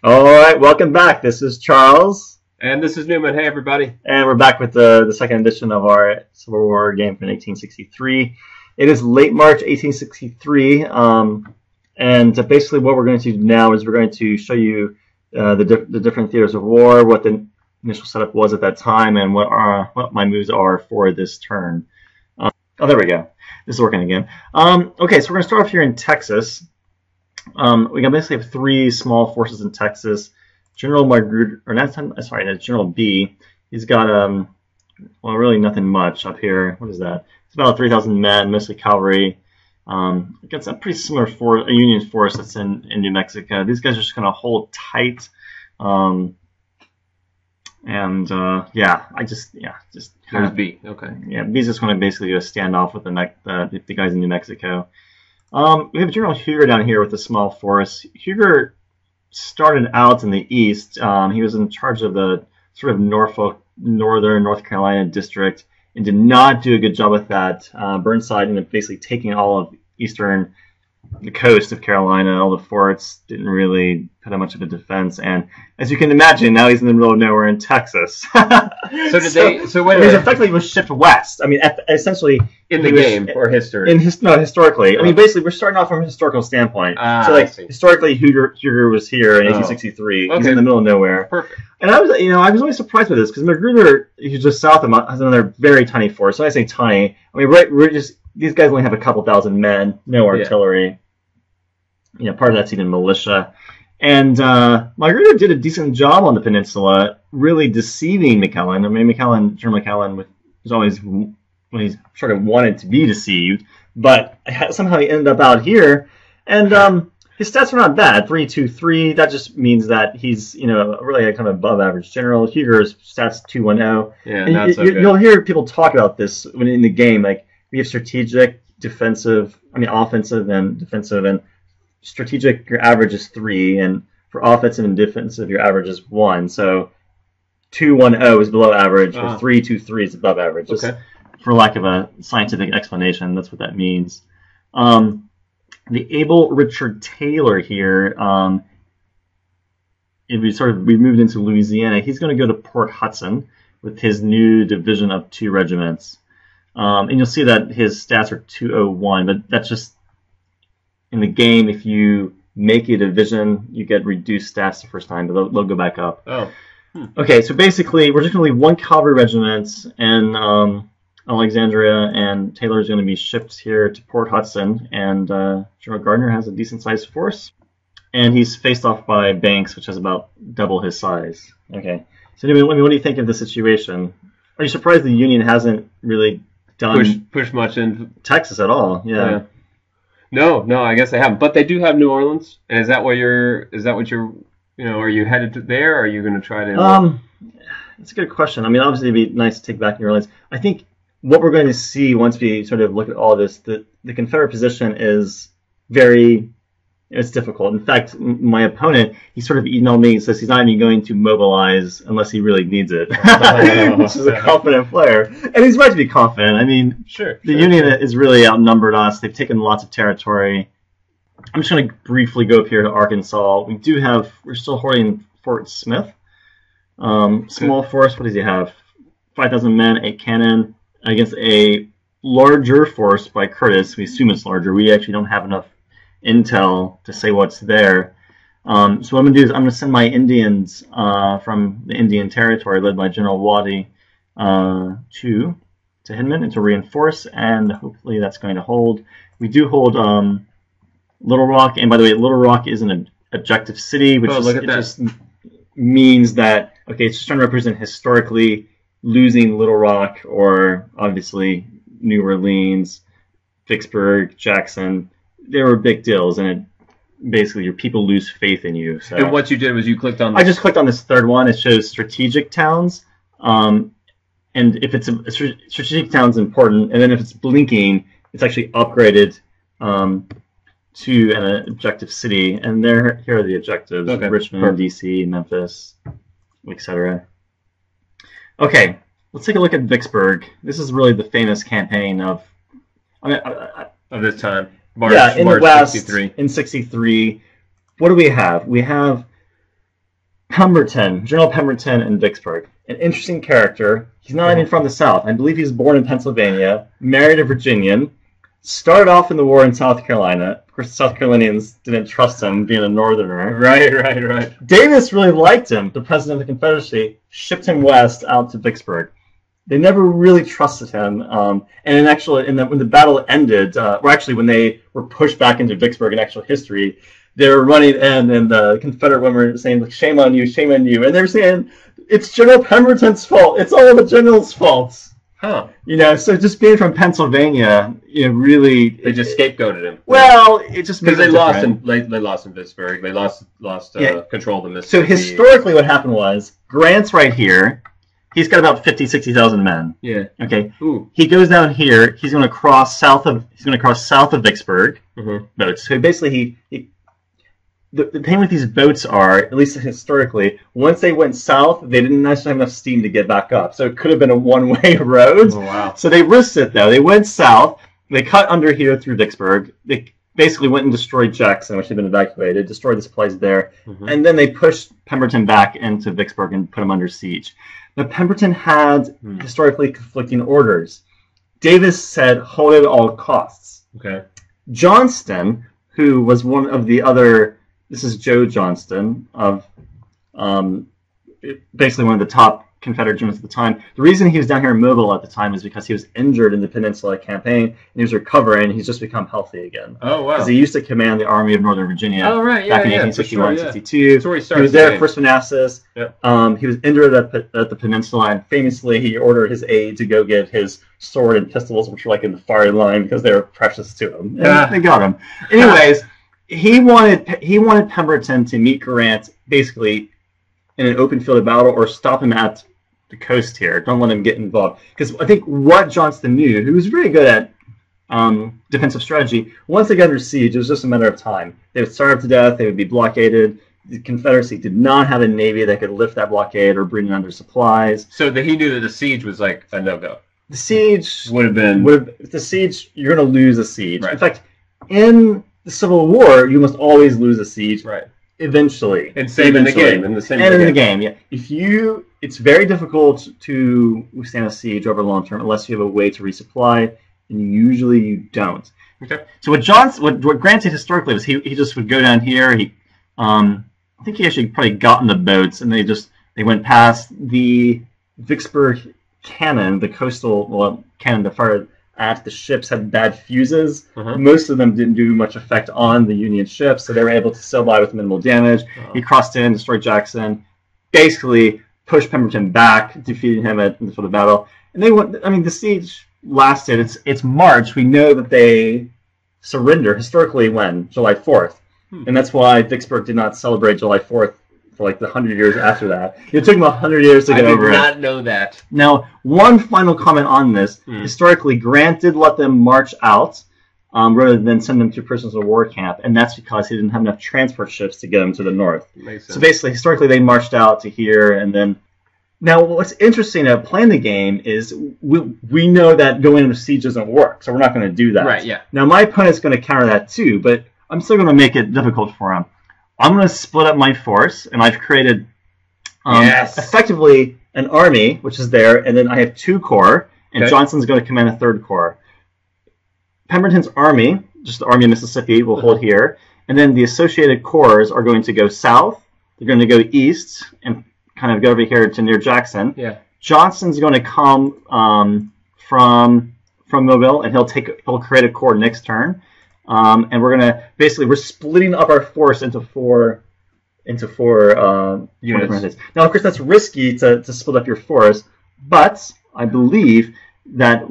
All right, welcome back. This is Charles, And this is Newman. Hey, everybody. and we're back with the second edition of our Civil War game from 1863. It is late March 1863, and basically what we're going to do now is we're going to show you the different theaters of war, what the initial setup was at that time, and what my moves are for this turn. Oh, there we go. This is working again. Okay, so we're going to start off here in Texas. We basically have three small forces in Texas. General Magruder, or not, sorry, that's General B. He's got well, really nothing much up here. What is that? It's about 3,000 men, mostly cavalry. Against a pretty similar a Union force that's in New Mexico. These guys are just going to hold tight. Yeah, just There's B. Okay. Yeah, B's just going to basically do a standoff with the guys in New Mexico. We have General Huger down here with a small force. Huger started out in the east. He was in charge of the sort of northern North Carolina district and did not do a good job with that. Burnside ended up basically taking all of the coast of Carolina, all the forts, didn't really put up much of a defense, and as you can imagine, now he's in the middle of nowhere in Texas. So wait a He minute. effectively was shipped west. I mean, essentially In the game or history? no, historically. I mean, basically, we're starting off from a historical standpoint. So, I see. historically, Huger was here in 1863. He's in the middle of nowhere. Perfect. And I was always surprised with this because Magruder, who's just south of him, has another very tiny force. So I say tiny. I mean, these guys only have a couple thousand men, no artillery. Part of that's even militia. And Magruder did a decent job on the peninsula, really deceiving McClellan. I mean, General McClellan was always, he sort of wanted to be deceived, but somehow he ended up out here. And his stats are not bad. 3-2-3. That just means that he's, really a kind of above average general. Huger's stats 2-1-0. Yeah, and not so good. You'll hear people talk about this when in the game. Like, we have strategic, offensive, and defensive, and strategic, your average is 3, and for offensive and defensive, your average is 1. So 2-1-0 is below average, or 3-2-3 is above average. Just for lack of a scientific explanation, that's what that means. The able Richard Taylor here, if we moved into Louisiana, he's going to go to Port Hudson with his new division of 2 regiments. And you'll see that his stats are 201, but that's just in the game. If you make a division, you get reduced stats the first time, but they'll go back up. Okay, so basically, we're just going to leave 1 cavalry regiment in Alexandria, and Taylor's going to be shipped here to Port Hudson, and General Gardner has a decent-sized force, and he's faced off by Banks, which has about double his size. Okay, so anyway, what do you think of the situation? Are you surprised the Union hasn't really done push much in Texas at all? Yeah. No, I guess they haven't. But they do have New Orleans, and is that what you're? Are you headed there? Or are you going to try to? That's a good question. I mean, obviously, it'd be nice to take back New Orleans. I think what we're going to see once we sort of look at all this, the Confederate position is it's difficult. In fact, my opponent, he's sort of emailed me and says he's not even going to mobilize unless he really needs it, which is a confident player. And he's right to be confident. I mean, the Union is really outnumbered us. They've taken lots of territory. I'm just going to briefly go up here to Arkansas. We're still holding Fort Smith. Small force, what does he have? 5,000 men, 8 cannon, against a larger force by Curtis. We assume it's larger. We actually don't have enough intel to say what's there. So what I'm going to do is I'm going to send my Indians from the Indian Territory, led by General Waddy, to Hindman and to reinforce, and hopefully that's going to hold. We do hold Little Rock, and by the way, Little Rock is an objective city, which just means that, it's just trying to represent historically losing Little Rock, or obviously New Orleans, Vicksburg, Jackson. They were big deals, and basically your people lose faith in you. So. And what you did was you clicked on. I just clicked on this third one. It shows strategic towns, and if it's a strategic town's important, and then if it's blinking, it's actually upgraded to an objective city. And here are the objectives: Richmond, D.C., Memphis, etc. Okay, let's take a look at Vicksburg. This is really the famous campaign of this time. In the West, 63. In 63, what do we have? We have Pemberton, General Pemberton in Vicksburg. An interesting character. He's not even from the South. I believe he was born in Pennsylvania, married a Virginian, started off in the war in South Carolina. Of course, the South Carolinians didn't trust him, being a northerner. Right. Davis really liked him. The president of the Confederacy shipped him west out to Vicksburg. They never really trusted him. And when the battle ended, when they were pushed back into Vicksburg in actual history, they were running in, and the Confederate women were saying, like, shame on you, shame on you. And they were saying, it's General Pemberton's fault. It's all the general's fault. Huh. So just being from Pennsylvania, really... They just scapegoated him. Well, it just... Because they lost in Vicksburg. They lost control of the Mississippi. So historically what happened was, Grant's right here. He's got about 60,000 men. Yeah. Okay. Ooh. He goes down here. He's going to cross south of Vicksburg. Mm-hmm. Boats. So basically, the thing with these boats are, at least historically, once they went south, they didn't necessarily have enough steam to get back up. So it could have been a one-way road. Oh, wow. So they risked it, though. They went south. They cut under here through Vicksburg. They basically went and destroyed Jackson, which had been evacuated, destroyed the supplies there. Mm-hmm. And then they pushed Pemberton back into Vicksburg and put him under siege. Now, Pemberton had historically conflicting orders. Davis said, hold it at all costs. Okay. Johnston, who was one of the other... This is Joe Johnston, of basically one of the top Confederate generals at the time. The reason he was down here in Mobile at the time is because he was injured in the Peninsula Campaign, and he was recovering, and he's just become healthy again. Oh, wow. Because he used to command the Army of Northern Virginia back in 1861, 62. That's where he was there at First Manassas. Yep. He was injured at the Peninsula, and famously he ordered his aide to go get his sword and pistols, which were like in the firing line because they were precious to him. And they got him. Anyways... He wanted Pemberton to meet Grant basically in an open field of battle or stop him at the coast here. Don't let him get involved. Because I think what Johnston knew, who was very good at defensive strategy, once they got under siege, it was just a matter of time. They would starve to death. They would be blockaded. The Confederacy did not have a navy that could lift that blockade or bring in other supplies. So he knew that the siege was like a no-go. The siege would have been... The siege, you're going to lose a siege. Right. In fact, in the Civil War, you must always lose a siege. Right. Eventually. And same in the game. In the game, yeah. It's very difficult to withstand a siege over long term unless you have a way to resupply, and usually you don't. Okay. So what Grant did historically was he just would go down here. I think he actually probably got in the boats, and they went past the Vicksburg cannon, the coastal cannon that fired at the ships had bad fuses. Most of them didn't do much effect on the Union ships, so they were able to sail by with minimal damage. He crossed in, destroyed Jackson, basically pushed Pemberton back, defeating him at the field of battle. And the siege lasted. It's March. We know that they surrender historically when? July 4th. And that's why Vicksburg did not celebrate July 4th for like the 100 years after that. It took them 100 years to get over it. I did not know that. Now, one final comment on this. Historically, Grant did let them march out rather than send them to prisoners of war camp, and that's because he didn't have enough transport ships to get them to the north. Makes sense. So basically, historically, they marched out to here, and then... Now, what's interesting about playing the game is we know that going into siege doesn't work, so we're not going to do that. Right, yeah. Now, my opponent's going to counter that too, but I'm still going to make it difficult for him. I'm going to split up my force, and I've created effectively an army, which is there, and then I have 2 corps, and Johnston's going to command a 3rd corps. Pemberton's army, just the Army of Mississippi, will hold here, and then the associated corps are going to go south, they're going to go east, and kind of go over here to near Jackson. Yeah. Johnston's going to come from Mobile, and he'll create a corps next turn. And we're splitting up our force into four units. Now, of course, that's risky to split up your force, but I believe that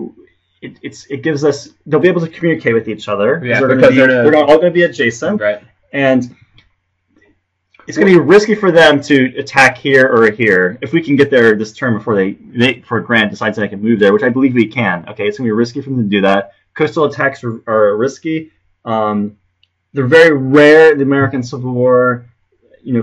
it gives us, they'll be able to communicate with each other. Yeah, we're all going to be adjacent, right? And it's going to be risky for them to attack here or here if we can get there this turn before Grant decides that I can move there, which I believe we can. Okay, it's going to be risky for them to do that. Coastal attacks are risky. They're very rare in the American Civil War,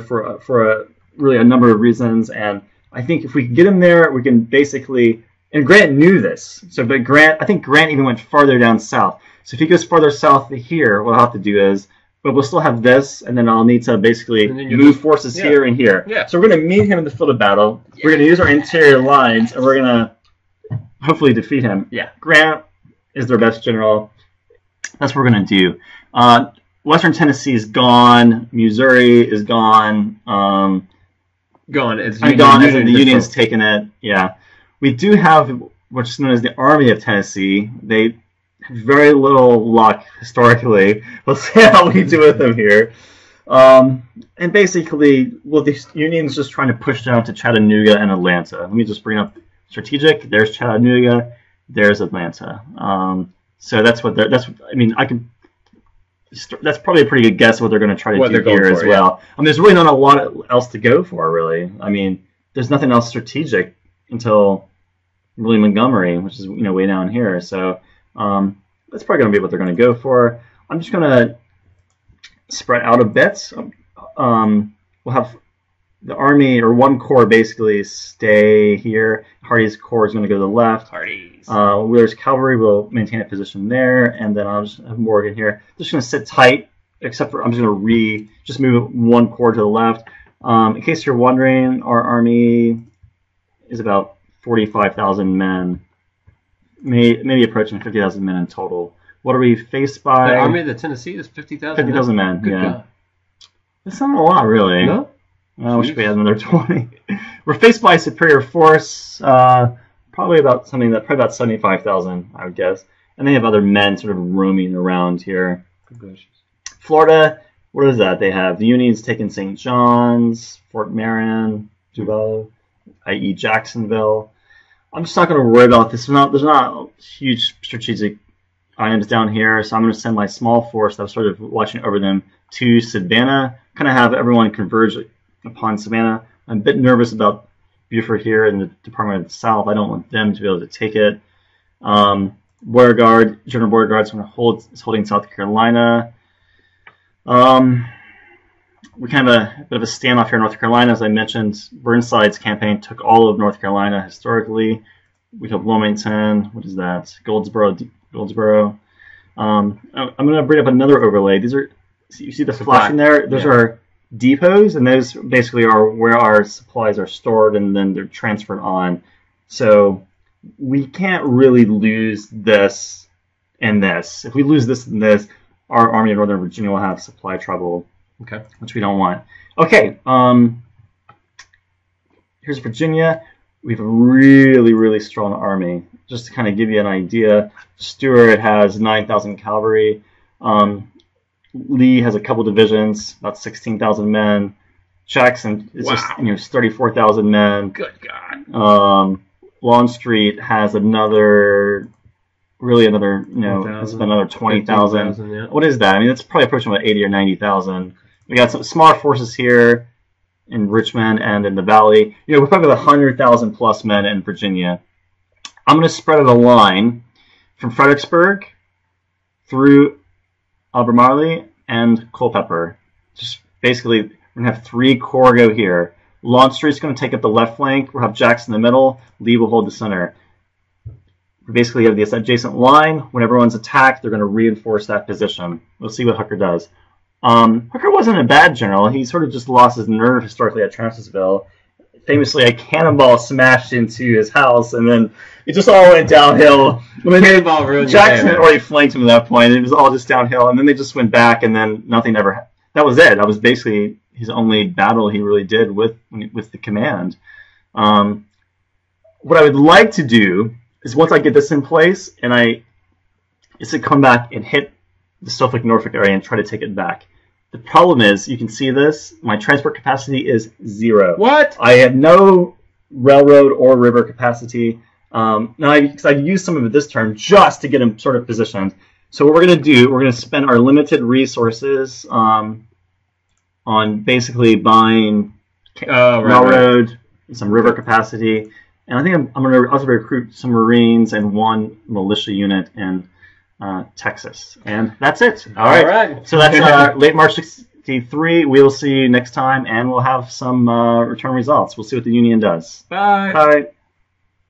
for really a number of reasons. And I think if we can get him there, we can basically. And Grant knew this. I think Grant even went farther down south. So if he goes farther south to here, what I'll have to do is but we'll still have this, and then I'll need to basically move forces here and here. Yeah. So we're going to meet him in the field of battle. Yeah. We're going to use our interior lines, and we're going to hopefully defeat him. Yeah. Grant is their best general. That's what we're going to do. Western Tennessee is gone. Missouri is gone. Gone. It's gone. The Union's taken it. Yeah. We do have what's known as the Army of Tennessee. They have very little luck historically. We'll see how we do with them here. And basically, well, the Union's just trying to push down to Chattanooga and Atlanta. Let me just bring up strategic. There's Chattanooga. There's Atlanta. So that's what they're. I mean, I can. That's probably a pretty good guess of what they're going to try to do here as well. I mean, there's really not a lot else to go for, really. I mean, there's nothing else strategic until really Montgomery, which is way down here. So that's probably going to be what they're going to go for. I'm just going to spread out a bit. We'll have the Army, or one corps, basically stay here. Hardee's corps is going to go to the left. Hardee's. Wheeler's cavalry will maintain a position there, and then I'll just have Morgan here. Just going to sit tight, except for I'm just going to just move one corps to the left. In case you're wondering, our army is about 45,000 men, maybe approaching 50,000 men in total. What are we faced by? The Army of the Tennessee is 50,000. 50,000 men. Good yeah. God. That's not a lot, really. No. I wish we had another 20. We're faced by a superior force, probably about 75,000, I would guess. And they have other men sort of roaming around here. Florida, what is that? They have the Union's taken St. John's, Fort Marion, Duval, i.e. Jacksonville. I'm just not going to worry about this. There's not huge strategic items down here, so I'm going to send my small force that was sort of watching over them to Savannah, kind of have everyone converge upon Savannah. I'm a bit nervous about Buford here in the Department of the South. I don't want them to be able to take it. Beauregard, General Beauregard is holding South Carolina. We kind of a bit of a standoff here in North Carolina. As I mentioned, Burnside's campaign took all of North Carolina historically. We have Wilmington. What is that? Goldsboro. I'm going to bring up another overlay. These are, you see the flashing there? Those are depots, and those basically are where our supplies are stored, and then they're transferred on. So we can't really lose this and this. If we lose this and this, our Army of Northern Virginia will have supply trouble, which we don't want. Okay, here's Virginia. We have a really, really strong army. Just to kind of give you an idea, Stuart has 9,000 cavalry. Lee has a couple divisions, about 16,000 men. Jackson is just 34,000 men. Good God. Longstreet has another 20,000. Yeah. What is that? I mean, it's probably approaching about 80 or 90,000. We got some smaller forces here in Richmond and in the Valley. We're probably about 100,000 plus men in Virginia. I'm going to spread out a line from Fredericksburg through Albemarle and Culpeper. Just basically, we're going to have 3 corps go here. Longstreet's going to take up the left flank. We'll have Jackson in the middle. Lee will hold the center. We basically have this adjacent line. When everyone's attacked, they're going to reinforce that position. We'll see what Hooker does. Hooker wasn't a bad general. He sort of just lost his nerve historically at Chancellorsville. Famously, a cannonball smashed into his house, and then it just all went downhill. Cannonball ruined Jackson had already flanked him at that point. It was all just downhill, and then they just went back, and then nothing ever. That was it. That was basically his only battle he really did with the command. What I would like to do is once I get this in place, is to come back and hit the Suffolk-Norfolk area and try to take it back. The problem is, you can see this, my transport capacity is 0. What? I have no railroad or river capacity. Because I've used some of it this turn just to get them sort of positioned. So what we're going to do, we're going to spend our limited resources on basically buying railroad, some river capacity. And I think I'm going to also recruit some Marines and 1 militia unit in Texas. And that's it. All right. So that's late March 63. We'll see you next time, and we'll have some return results. We'll see what the Union does. Bye. Bye.